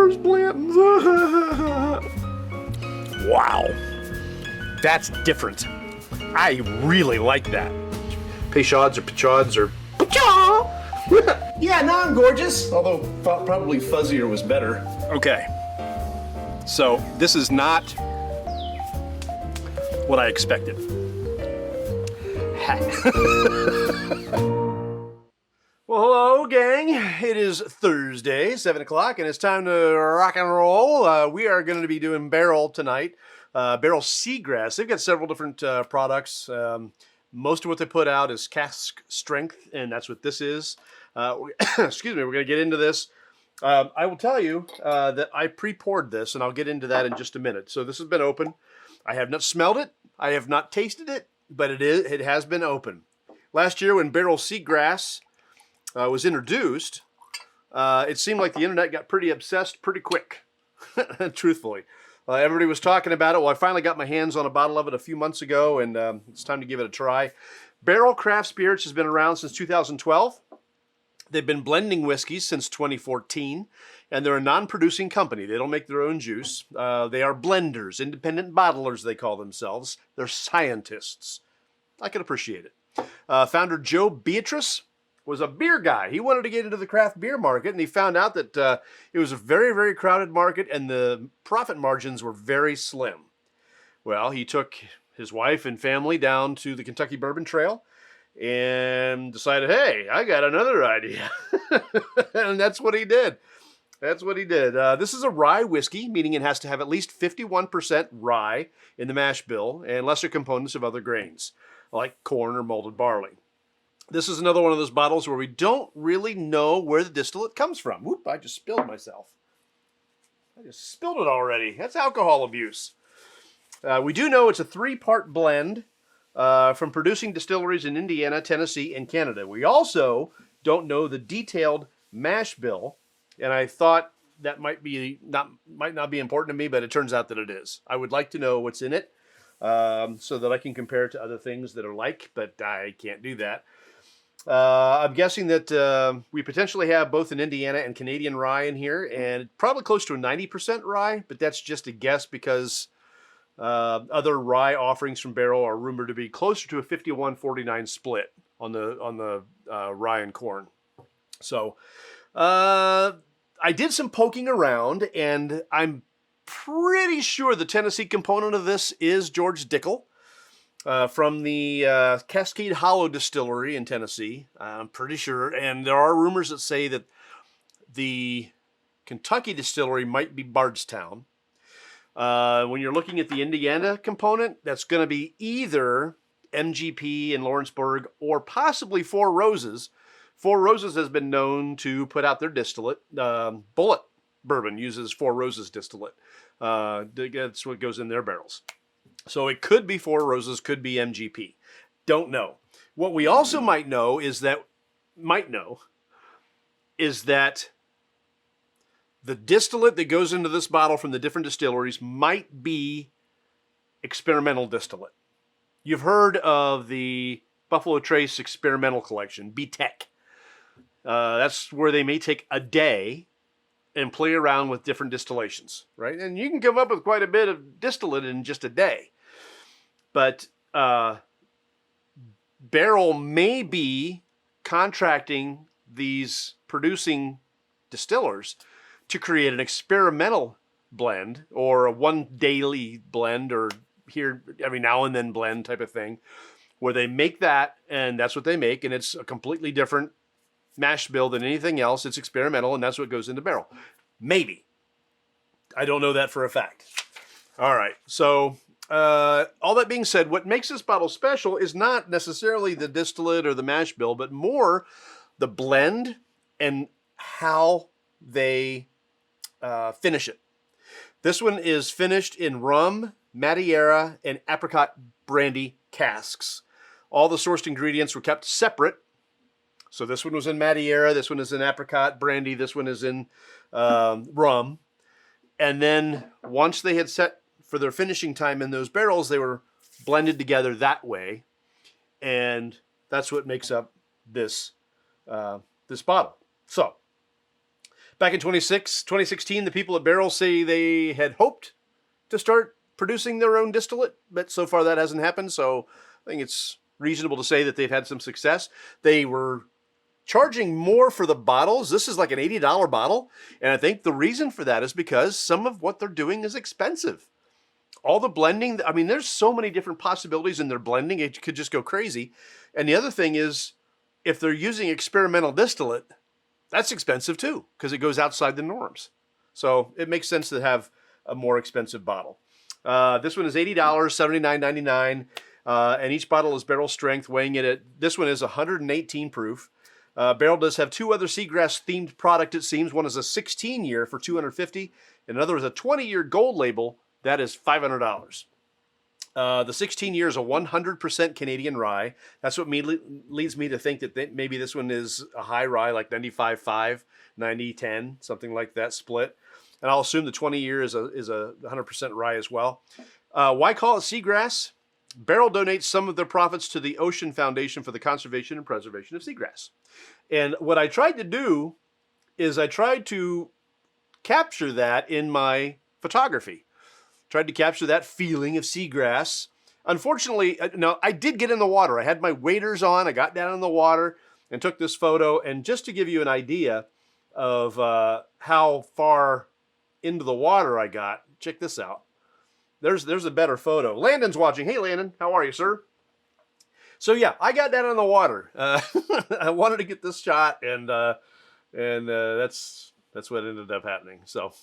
Mars Blanton's. Wow. That's different. I really like that. Peychauds or Pechaud's or Pechaud. Yeah, now I'm gorgeous. Although probably fuzzier was better. Okay. So this is not what I expected. Well, hello, gang. It is Thursday, 7 o'clock, and it's time to rock and roll. We are going to be doing Barrell tonight. Barrell Seagrass. They've got several different products. Most of what they put out is cask strength, and that's what this is. Excuse me, we're going to get into this. I will tell you that I pre-poured this, and I'll get into that in just a minute. So this has been open. I have not smelled it. I have not tasted it, but it has been open. Last year when Barrell Seagrass was introduced, it seemed like the internet got pretty obsessed pretty quick, truthfully. Everybody was talking about it. Well, I finally got my hands on a bottle of it a few months ago, and it's time to give it a try. Barrell Craft Spirits has been around since 2012. They've been blending whiskeys since 2014, and they're a non-producing company. They don't make their own juice. They are blenders, independent bottlers, they call themselves. They're scientists. I can appreciate it. Founder Joe Beatrice was a beer guy. He wanted to get into the craft beer market, and he found out that it was a very, very crowded market, and the profit margins were very slim. Well, he took his wife and family down to the Kentucky Bourbon Trail and decided, hey, I got another idea. And that's what he did. That's what he did. This is a rye whiskey, meaning it has to have at least 51% rye in the mash bill and lesser components of other grains, like corn or malted barley. This is another one of those bottles where we don't really know where the distillate comes from. Whoop, I just spilled myself. I just spilled it already. That's alcohol abuse. We do know it's a 3-part blend from producing distilleries in Indiana, Tennessee, and Canada. We also don't know the detailed mash bill, and I thought that might not be important to me, but it turns out that it is. I would like to know what's in it so that I can compare it to other things that are like, but I can't do that. I'm guessing that we potentially have both an Indiana and Canadian rye in here, and probably close to a 90% rye, but that's just a guess because other rye offerings from Barrell are rumored to be closer to a 51-49 split on the rye and corn. So I did some poking around, and I'm pretty sure the Tennessee component of this is George Dickel. From the Cascade Hollow Distillery in Tennessee, I'm pretty sure. And there are rumors that say that the Kentucky distillery might be Bardstown. When you're looking at the Indiana component, that's going to be either MGP in Lawrenceburg or possibly Four Roses. Four Roses has been known to put out their distillate. Bullet Bourbon uses Four Roses distillate. That's what goes in their barrels. So it could be Four Roses, could be MGP. Don't know. What we also might know is that the distillate that goes into this bottle from the different distilleries might be experimental distillate. You've heard of the Buffalo Trace Experimental Collection, BTEC. That's where they may take a day and play around with different distillations, right? And you can come up with quite a bit of distillate in just a day. But Barrell may be contracting these producing distillers to create an experimental blend or a one daily blend or here every now and then blend type of thing where they make that and that's what they make and it's a completely different mash bill than anything else. It's experimental and that's what goes into barrel. Maybe. I don't know that for a fact. All right. So all that being said, what makes this bottle special is not necessarily the distillate or the mash bill, but more the blend and how they finish it. This one is finished in rum, Madeira, and apricot brandy casks. All the sourced ingredients were kept separate. So this one was in Madeira, this one is in apricot brandy, this one is in rum. And then once they had set for their finishing time in those barrels, they were blended together that way. And that's what makes up this, this bottle. So Back in 2016, the people at Barrell say they had hoped to start producing their own distillate, but so far that hasn't happened. So I think it's reasonable to say that they've had some success. They were charging more for the bottles. This is like an $80 bottle. And I think the reason for that is because some of what they're doing is expensive. All the blending, I mean, there's so many different possibilities in their blending, it could just go crazy. And the other thing is, if they're using experimental distillate, that's expensive too, because it goes outside the norms. So it makes sense to have a more expensive bottle. This one is $80, $79.99, and each bottle is barrel strength, weighing it at, this one is 118 proof. Barrell does have two other seagrass themed product, it seems. One is a 16-year for $250, and another is a 20-year gold label, that is $500. The 16 year is a 100% Canadian rye. That's what leads me to think that maybe this one is a high rye, like 95.5, 90.10, something like that split. And I'll assume the 20 year is a 100% rye as well. Why call it seagrass? Barrell donates some of their profits to the Ocean Foundation for the conservation and preservation of seagrass. And what I tried to do is I tried to capture that in my photography. Tried to capture that feeling of seagrass. Unfortunately, no, I did get in the water. I had my waders on. I got down in the water and took this photo. And just to give you an idea of how far into the water I got, check this out. There's a better photo. Landon's watching. Hey, Landon, how are you, sir? So yeah, I got down in the water. I wanted to get this shot, and that's what ended up happening. So.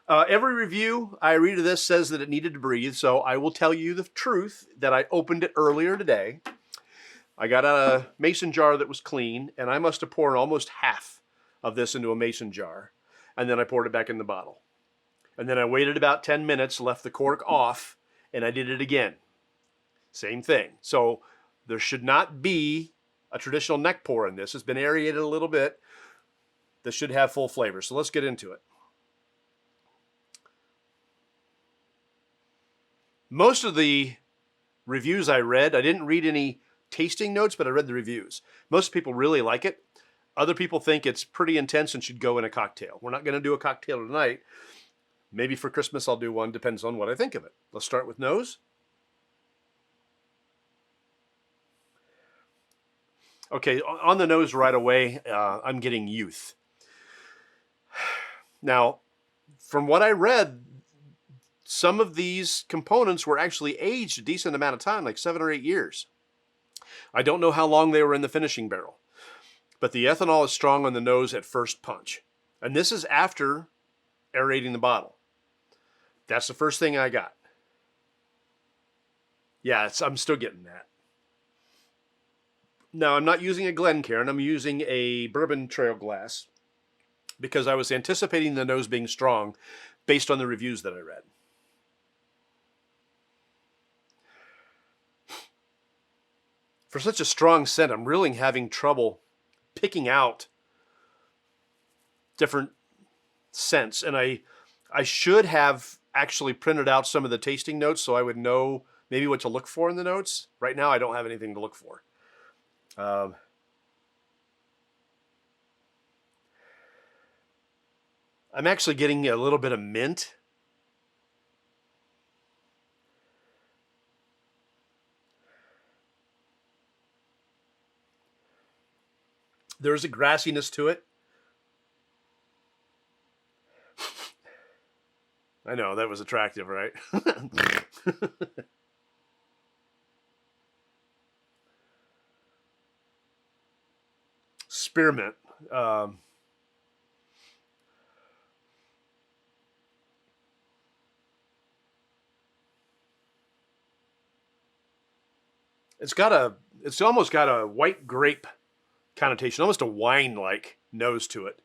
Every review I read of this says that it needed to breathe, so I will tell you the truth that I opened it earlier today. I got out a mason jar that was clean, and I must have poured almost half of this into a mason jar, and then I poured it back in the bottle. And then I waited about 10 minutes, left the cork off, and I did it again. Same thing. So there should not be a traditional neck pour in this. It's been aerated a little bit. This should have full flavor, so let's get into it. Most of the reviews I read, I didn't read any tasting notes, but I read the reviews. Most people really like it. Other people think it's pretty intense and should go in a cocktail. We're not going to do a cocktail tonight. Maybe for Christmas I'll do one, depends on what I think of it. Let's start with nose. Okay, on the nose right away, I'm getting youth. Now, from what I read, some of these components were actually aged a decent amount of time, like 7 or 8 years. I don't know how long they were in the finishing barrel, but the ethanol is strong on the nose at first punch. And this is after aerating the bottle. That's the first thing I got. Yeah, I'm still getting that. Now, I'm not using a Glencairn. I'm using a Bourbon Trail glass because I was anticipating the nose being strong based on the reviews that I read. For such a strong scent, I'm really having trouble picking out different scents. And I should have actually printed out some of the tasting notes so I would know maybe what to look for in the notes. Right now, I don't have anything to look for. I'm actually getting a little bit of mint. There's a grassiness to it. I know, that was attractive, right? Spearmint. It's almost got a white grape connotation, almost a wine-like nose to it.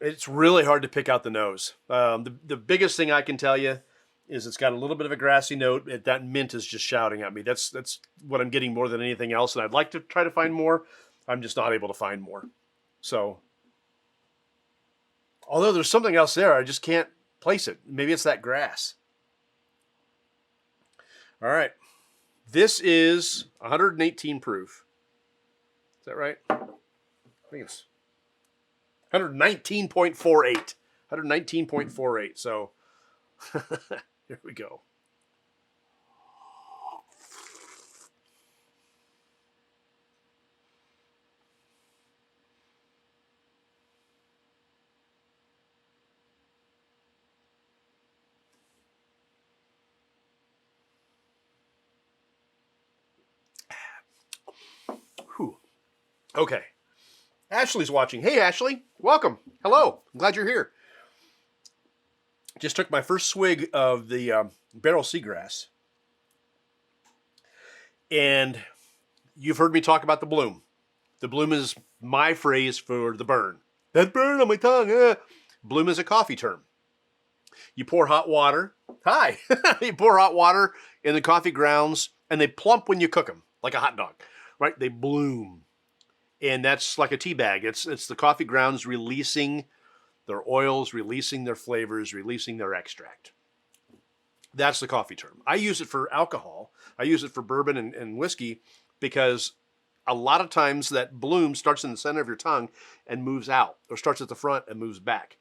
It's really hard to pick out the nose. The biggest thing I can tell you is it's got a little bit of a grassy note. That mint is just shouting at me. That's what I'm getting more than anything else, and I'd like to try to find more. I'm just not able to find more. So, although there's something else there, I just can't place it. Maybe it's that grass. All right. This is 118 proof. that right? I think it's 119.48. 119.48. So here we go. Whew. Okay. Ashley's watching. Hey, Ashley. Welcome. Hello. I'm glad you're here. Just took my first swig of the Barrell Seagrass. And you've heard me talk about the bloom. The bloom is my phrase for the burn. That burn on my tongue. Bloom is a coffee term. You pour hot water. Hi. You pour hot water in the coffee grounds, and they plump when you cook them, like a hot dog, right? They bloom. And that's like a tea bag. It's the coffee grounds releasing their oils, releasing their flavors, releasing their extract. That's the coffee term. I use it for alcohol. I use it for bourbon and whiskey because a lot of times that bloom starts in the center of your tongue and moves out, or starts at the front and moves back.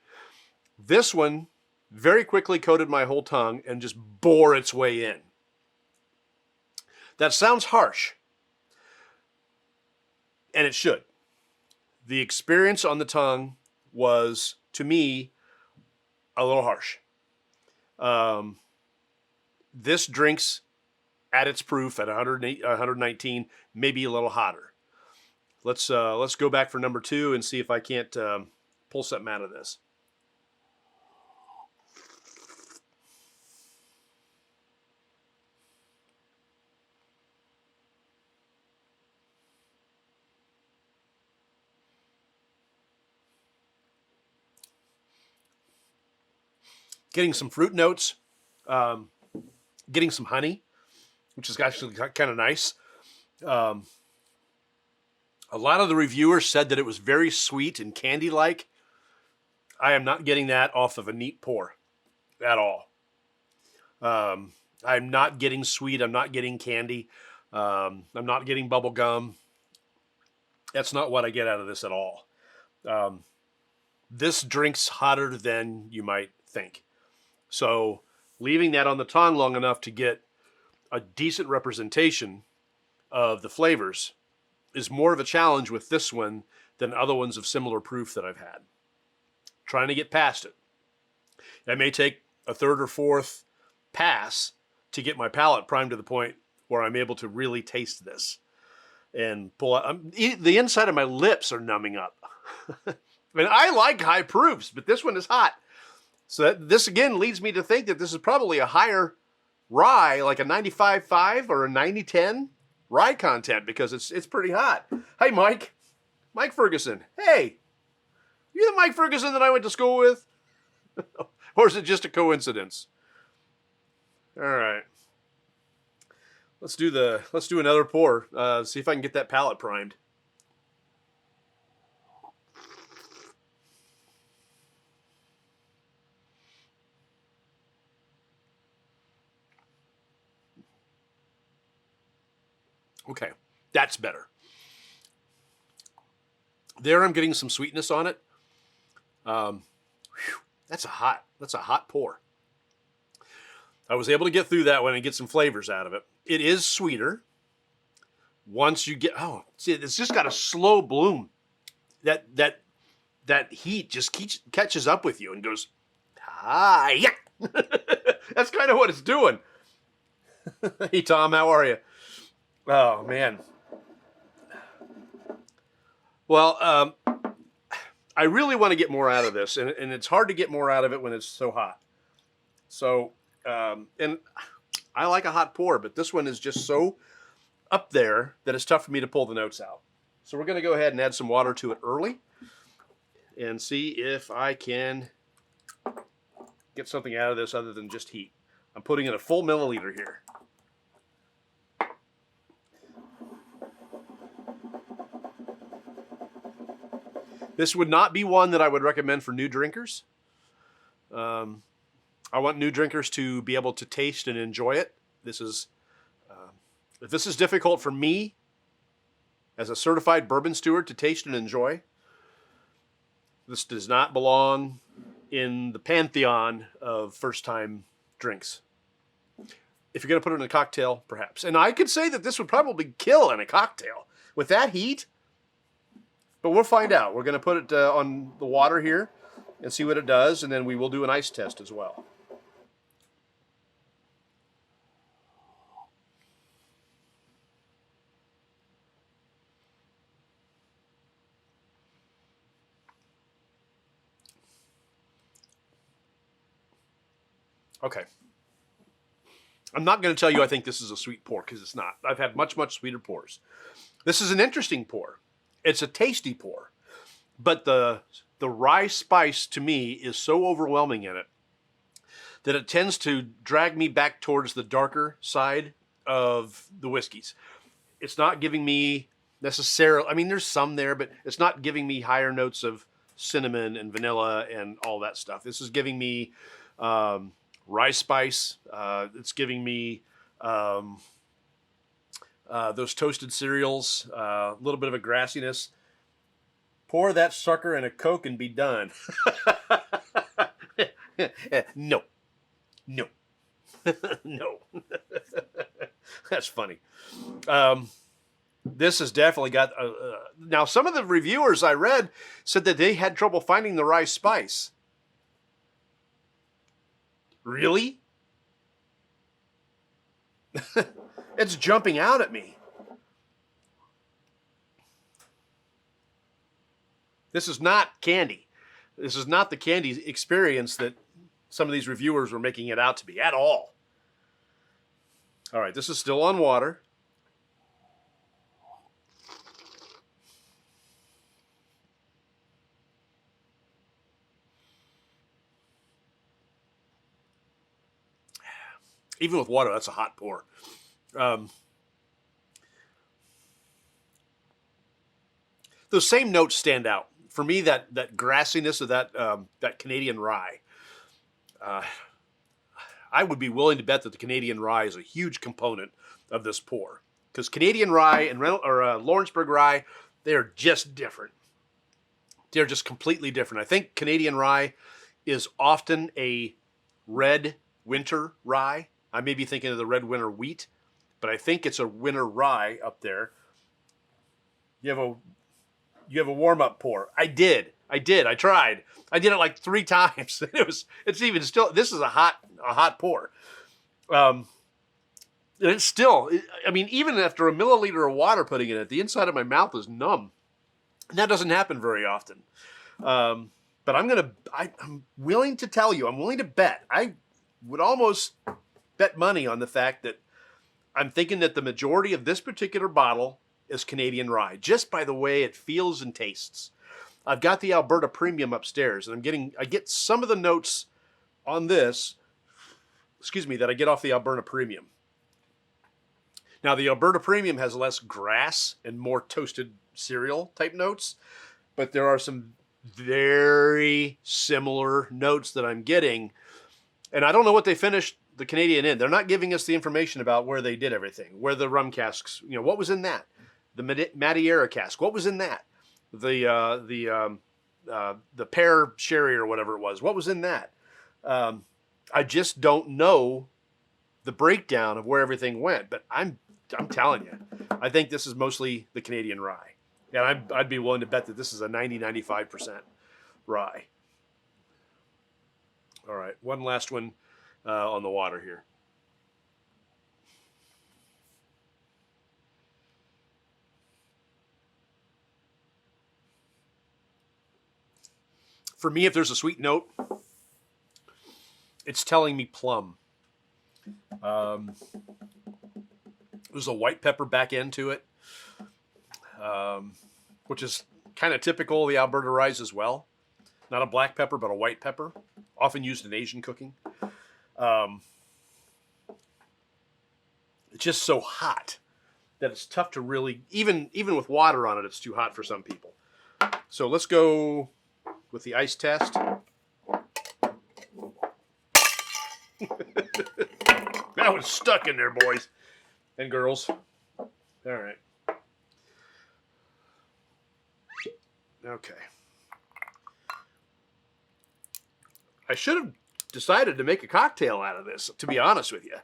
This one very quickly coated my whole tongue and just bore its way in. That sounds harsh, and it should. The experience on the tongue was, to me, a little harsh. This drinks at its proof at 108, 119, maybe a little hotter. Let's go back for number 2 and see if I can't pull something out of this. Getting some fruit notes, getting some honey, which is actually kind of nice. A lot of the reviewers said that it was very sweet and candy-like. I am not getting that off of a neat pour at all. I'm not getting sweet. I'm not getting candy. I'm not getting bubble gum. That's not what I get out of this at all. This drinks hotter than you might think. So leaving that on the tongue long enough to get a decent representation of the flavors is more of a challenge with this one than other ones of similar proof that I've had. Trying to get past it. That may take a third or fourth pass to get my palate primed to the point where I'm able to really taste this and pull out. The inside of my lips are numbing up. I mean, I like high proofs, but this one is hot. So this again leads me to think that this is probably a higher rye, like a 95.5 or a 90.10 rye content, because it's pretty hot. Hey, Mike Ferguson. Hey, you the Mike Ferguson that I went to school with? Or is it just a coincidence? All right. Let's do another pour. See if I can get that palate primed. Okay, that's better. There I'm getting some sweetness on it. That's a hot pour. I was able to get through that one and get some flavors out of it. It is sweeter. Once you get, see, it's just got a slow bloom. That heat just catches up with you and goes, yeah. That's kind of what it's doing. Hey, Tom, how are you? Oh, man. Well, I really want to get more out of this, and it's hard to get more out of it when it's so hot. So, and I like a hot pour, but this one is just so up there that it's tough for me to pull the notes out. So we're going to go ahead and add some water to it early and see if I can get something out of this other than just heat. I'm putting in a full milliliter here. This would not be one that I would recommend for new drinkers. I want new drinkers to be able to taste and enjoy it. This is, if this is difficult for me, as a certified bourbon steward to taste and enjoy. This does not belong in the pantheon of first-time drinks. If you're going to put it in a cocktail, perhaps. And I could say that this would probably kill in a cocktail. With that heat, but we'll find out. We're going to put it on the water here and see what it does, and then we will do an ice test as well. Okay. I'm not going to tell you I think this is a sweet pour, because it's not. I've had much, much sweeter pours. This is an interesting pour. It's a tasty pour. But the rye spice, to me, is so overwhelming in it that it tends to drag me back towards the darker side of the whiskeys. It's not giving me necessarily, I mean, there's some there, but it's not giving me higher notes of cinnamon and vanilla and all that stuff. This is giving me rye spice. It's giving me those toasted cereals, a little bit of a grassiness. Pour that sucker in a Coke and be done. No. No. No. That's funny. This has definitely got... now, some of the reviewers I read said that they had trouble finding the rye spice. Really? It's jumping out at me. This is not candy. This is not the candy experience that some of these reviewers were making it out to be at all. All right, this is still on water. Even with water, that's a hot pour. Those same notes stand out. For me, that grassiness of that Canadian rye. I would be willing to bet that the Canadian rye is a huge component of this pour. Because Canadian rye and Lawrenceburg rye, they are just different. They're just completely different. I think Canadian rye is often a red winter rye. I may be thinking of the red winter wheat, but I think it's a winter rye up there. You have a warm-up pour. I did. I tried. I did it like 3 times. It's even still, this is a hot pour. It's still, I mean, even after a milliliter of water putting in it, the inside of my mouth is numb. And that doesn't happen very often. But I'm willing to tell you, I'm willing to bet. I would almost bet money on the fact that I'm thinking that the majority of this particular bottle is Canadian rye, just by the way it feels and tastes. I've got the Alberta Premium upstairs, and I get some of the notes on this, that I get off the Alberta Premium. Now, the Alberta Premium has less grass and more toasted cereal type notes, but there are some very similar notes that I'm getting, and I don't know what they finished the Canadian in. They're not giving us the information about where they did everything, where the rum casks, what was in that? The Madeira cask, what was in that? The pear sherry or whatever it was, what was in that? I just don't know the breakdown of where everything went, but I'm telling you, I think this is mostly the Canadian rye. And I'd be willing to bet that this is a 90-95% rye. All right, one last one on the water here. For me, if there's a sweet note, it's telling me plum. There's a white pepper back end to it, which is kind of typical of the Alberta rye as well. Not a black pepper, but a white pepper, often used in Asian cooking. It's just so hot that it's tough to really, even with water on it, it's too hot for some people. So let's go with the ice test. That was stuck in there, boys and girls. All right. Okay. I should have decided to make a cocktail out of this, to be honest with you.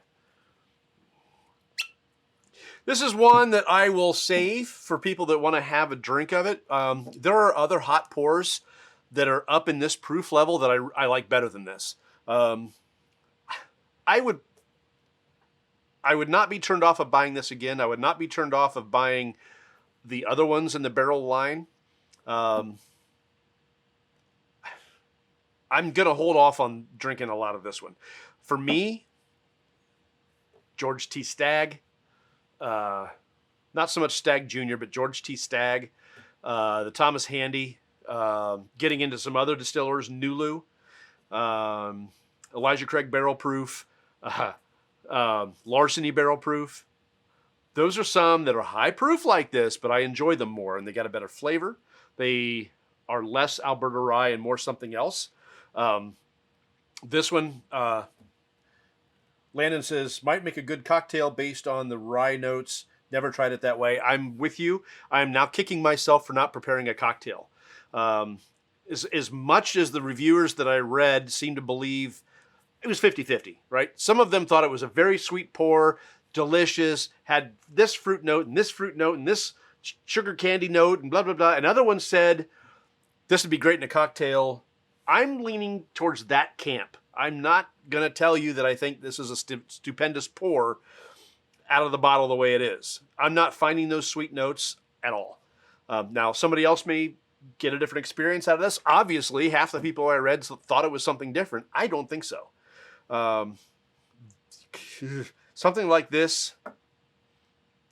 This is one that I will save for people that want to have a drink of it. There are other hot pours that are up in this proof level that I like better than this. I would not be turned off of buying this again. I would not be turned off of buying the other ones in the Barrell line. I'm going to hold off on drinking a lot of this one. For me, George T. Stagg, not so much Stagg Jr., but George T. Stagg, the Thomas Handy, getting into some other distillers, Nulu, Elijah Craig Barrel Proof, Larceny Barrel Proof. Those are some that are high proof like this, but I enjoy them more, and they got a better flavor. They are less Alberta rye and more something else. This one, Landon says, might make a good cocktail based on the rye notes. Never tried it that way. I'm with you. I'm now kicking myself for not preparing a cocktail. As much as the reviewers that I read seem to believe it was 50-50, right? Some of them thought it was a very sweet pour, delicious, had this fruit note and this fruit note and this sugar candy note and blah, blah, blah. And other ones said this would be great in a cocktail. I'm leaning towards that camp. I'm not going to tell you that I think this is a stupendous pour out of the bottle the way it is. I'm not finding those sweet notes at all. Now, somebody else may get a different experience out of this. Obviously, half the people I read thought it was something different. I don't think so. Something like this,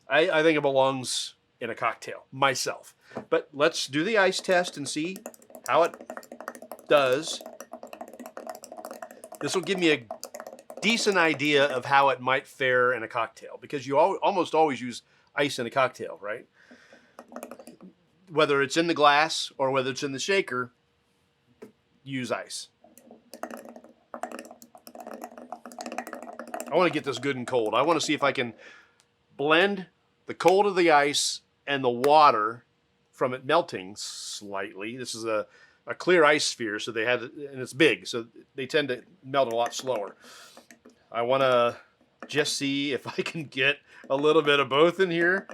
I think it belongs in a cocktail, myself. But let's do the ice test and see how it does. This will give me a decent idea of how it might fare in a cocktail, because you almost always use ice in a cocktail, right? Whether it's in the glass or whether it's in the shaker, use ice. I want to get this good and cold. I want to see if I can blend the cold of the ice and the water from it melting slightly. This is a clear ice sphere, so they had, and it's big, so they tend to melt a lot slower. I want to just see if I can get a little bit of both in here.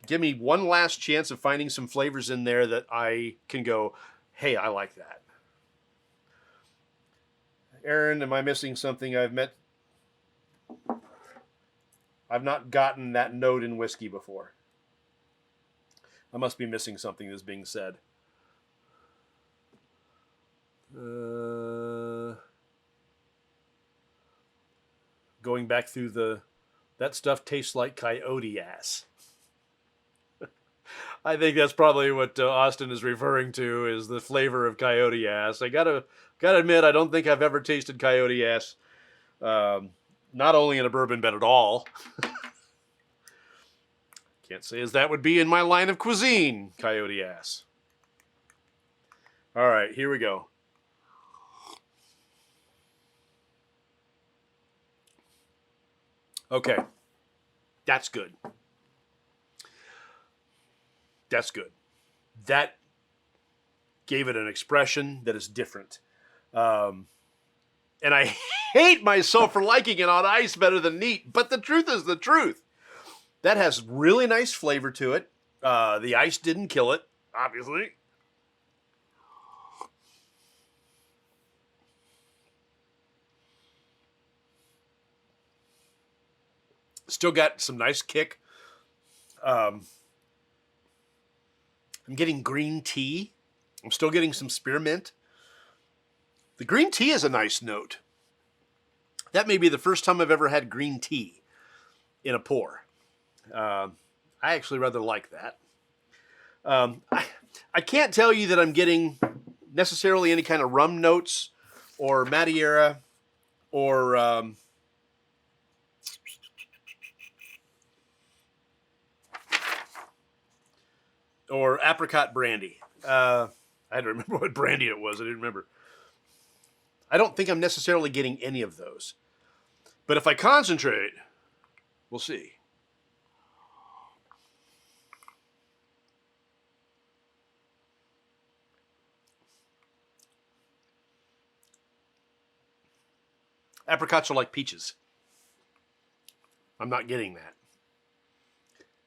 Give me one last chance of finding some flavors in there that I can go, hey, I like that. Aaron, am I missing something? I've not gotten that note in whiskey before. I must be missing something that's being said. Going back through that stuff tastes like coyote ass. I think that's probably what Austin is referring to, is the flavor of coyote ass. I gotta admit, I don't think I've ever tasted coyote ass. Not only in a bourbon, but at all. Can't say as that would be in my line of cuisine, coyote ass. All right, here we go. Okay, that's good. That's good. That gave it an expression that is different. And I hate myself for liking it on ice better than neat, but the truth is the truth. That has really nice flavor to it. The ice didn't kill it, obviously. Still got some nice kick. I'm getting green tea. I'm still getting some spearmint. The green tea is a nice note. That may be the first time I've ever had green tea in a pour. I actually rather like that. I can't tell you that I'm getting necessarily any kind of rum notes or Madeira or apricot brandy. I had to remember what brandy it was. I didn't remember. I don't think I'm necessarily getting any of those. But if I concentrate, we'll see. Apricots are like peaches. I'm not getting that.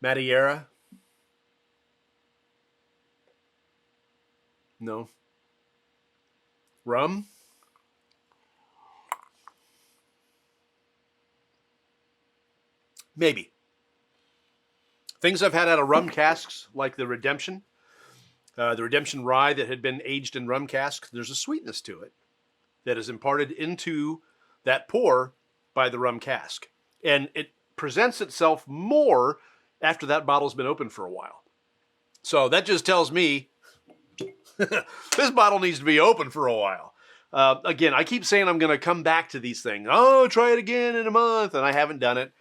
Madeira? No. Rum? Maybe. Things I've had out of rum casks, like the Redemption rye that had been aged in rum casks, there's a sweetness to it that is imparted into that pour by the rum cask. And it presents itself more after that bottle's been open for a while. So that just tells me this bottle needs to be open for a while. Again, I keep saying I'm going to come back to these things. Oh, try it again in a month, and I haven't done it.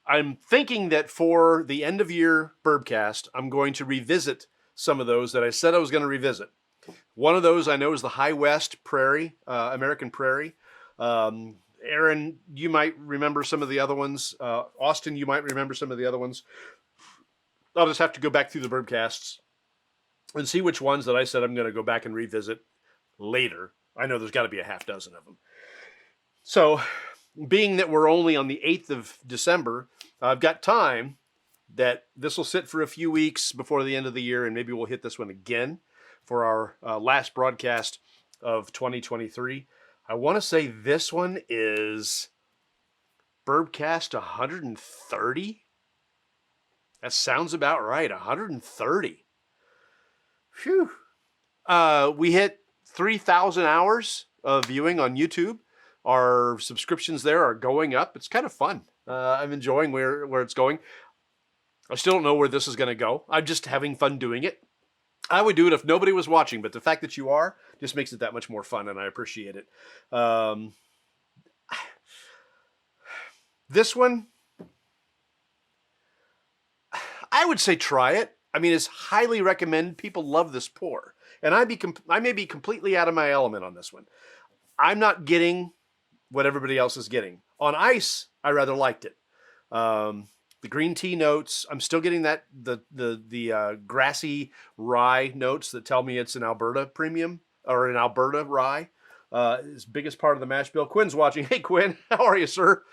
I'm thinking that for the end of year Bourbcast, I'm going to revisit some of those that I said I was going to revisit. One of those I know is the High West Prairie, American Prairie. Aaron, you might remember some of the other ones. Austin, you might remember some of the other ones. I'll just have to go back through the Bourbcasts and see which ones that I said I'm going to go back and revisit later. I know there's got to be a half dozen of them. So, being that we're only on the 8th of December, I've got time that this will sit for a few weeks before the end of the year, and maybe we'll hit this one again for our last broadcast of 2023. I want to say this one is Bourbcast 130. That sounds about right, 130. Phew. We hit 3,000 hours of viewing on YouTube. Our subscriptions there are going up. It's kind of fun. I'm enjoying where it's going. I still don't know where this is going to go. I'm just having fun doing it. I would do it if nobody was watching, but the fact that you are just makes it that much more fun, and I appreciate it. This one, I would say try it. I mean, it's highly recommended. People love this pour. And I may be completely out of my element on this one. I'm not getting what everybody else is getting. On ice, I rather liked it. The green tea notes, I'm still getting that the grassy rye notes that tell me it's an Alberta premium or an Alberta rye. It's biggest part of the mash bill. Quinn's watching. Hey, Quinn, how are you, sir?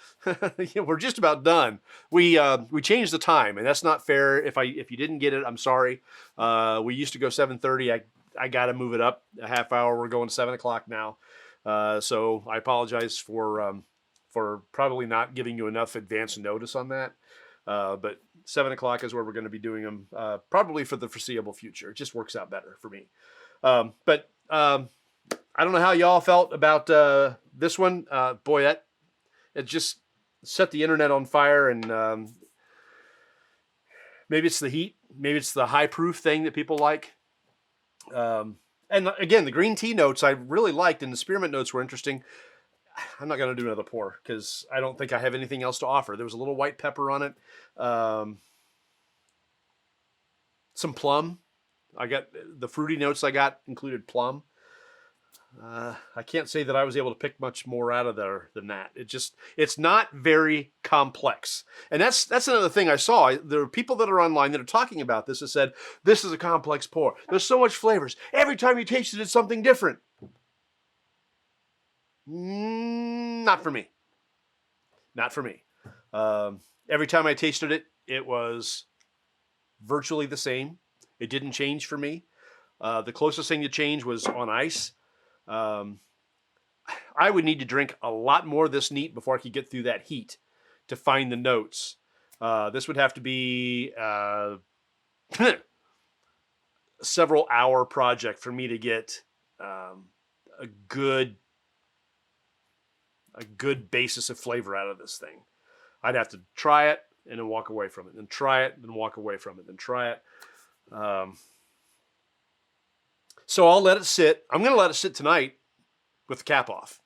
We're just about done. We changed the time, and that's not fair. If you didn't get it, I'm sorry. We used to go 7:30. I got to move it up a half hour. We're going 7 o'clock now. So I apologize for probably not giving you enough advance notice on that. But 7 o'clock is where we're going to be doing them, probably for the foreseeable future. It just works out better for me. But I don't know how y'all felt about this one. Boy, it just set the internet on fire, and maybe it's the heat, maybe it's the high proof thing that people like. And again, the green tea notes I really liked, and the spearmint notes were interesting. I'm not going to do another pour because I don't think I have anything else to offer. There was a little white pepper on it. Some plum. I got the fruity notes I got included plum. I can't say that I was able to pick much more out of there than that. It's not very complex. And that's another thing I saw. There are people that are online that are talking about this that said, this is a complex pour. There's so much flavors. Every time you taste it, it's something different. Not for me. Not for me. Every time I tasted it, it was virtually the same. It didn't change for me. The closest thing to change was on ice. I would need to drink a lot more of this neat before I could get through that heat to find the notes. This would have to be a several hour project for me to get a good basis of flavor out of this thing. I'd have to try it and then walk away from it, then try it, then walk away from it, then try it. So I'll let it sit. I'm going to let it sit tonight with the cap off,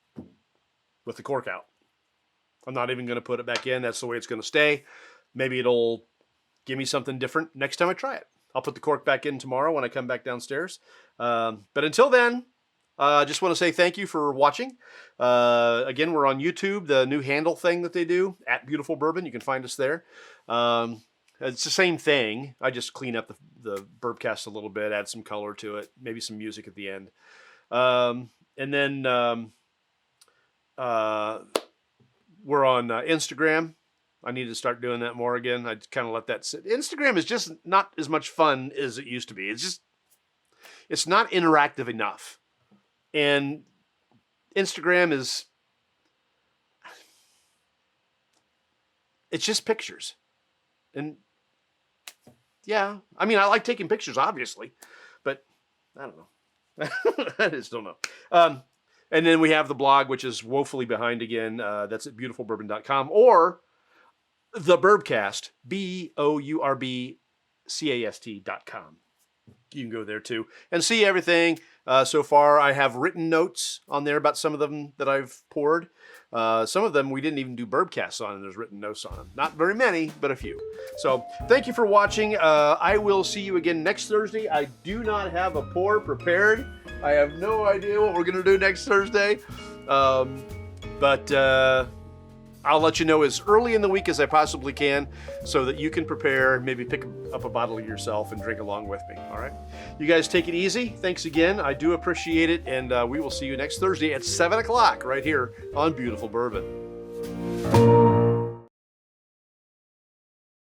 with the cork out. I'm not even going to put it back in. That's the way it's going to stay. Maybe it'll give me something different next time I try it. I'll put the cork back in tomorrow when I come back downstairs. But until then, I just want to say thank you for watching. Again, we're on YouTube, the new handle thing that they do, @BeautifulBourbon. You can find us there. It's the same thing. I just clean up the Bourbcast a little bit, add some color to it, maybe some music at the end. And then We're on Instagram. I need to start doing that more again. I kind of let that sit. Instagram is just not as much fun as it used to be. It's not interactive enough. And Instagram it's just pictures. And yeah, I mean, I like taking pictures, obviously, but I don't know. I just don't know. And then we have the blog, which is woefully behind again. That's at beautifulbourbon.com, or the Bourbcast, BOURBCAST.com. You can go there too and see everything. So far, I have written notes on there about some of them that I've poured. Some of them we didn't even do Bourbcasts on, and there's written notes on them. Not very many, but a few. So thank you for watching. I will see you again next Thursday. I do not have a pour prepared. I have no idea what we're going to do next Thursday. But I'll let you know as early in the week as I possibly can so that you can prepare, maybe pick up a bottle yourself and drink along with me. All right. You guys take it easy. Thanks again. I do appreciate it. And we will see you next Thursday at 7 o'clock right here on Beautiful Bourbon.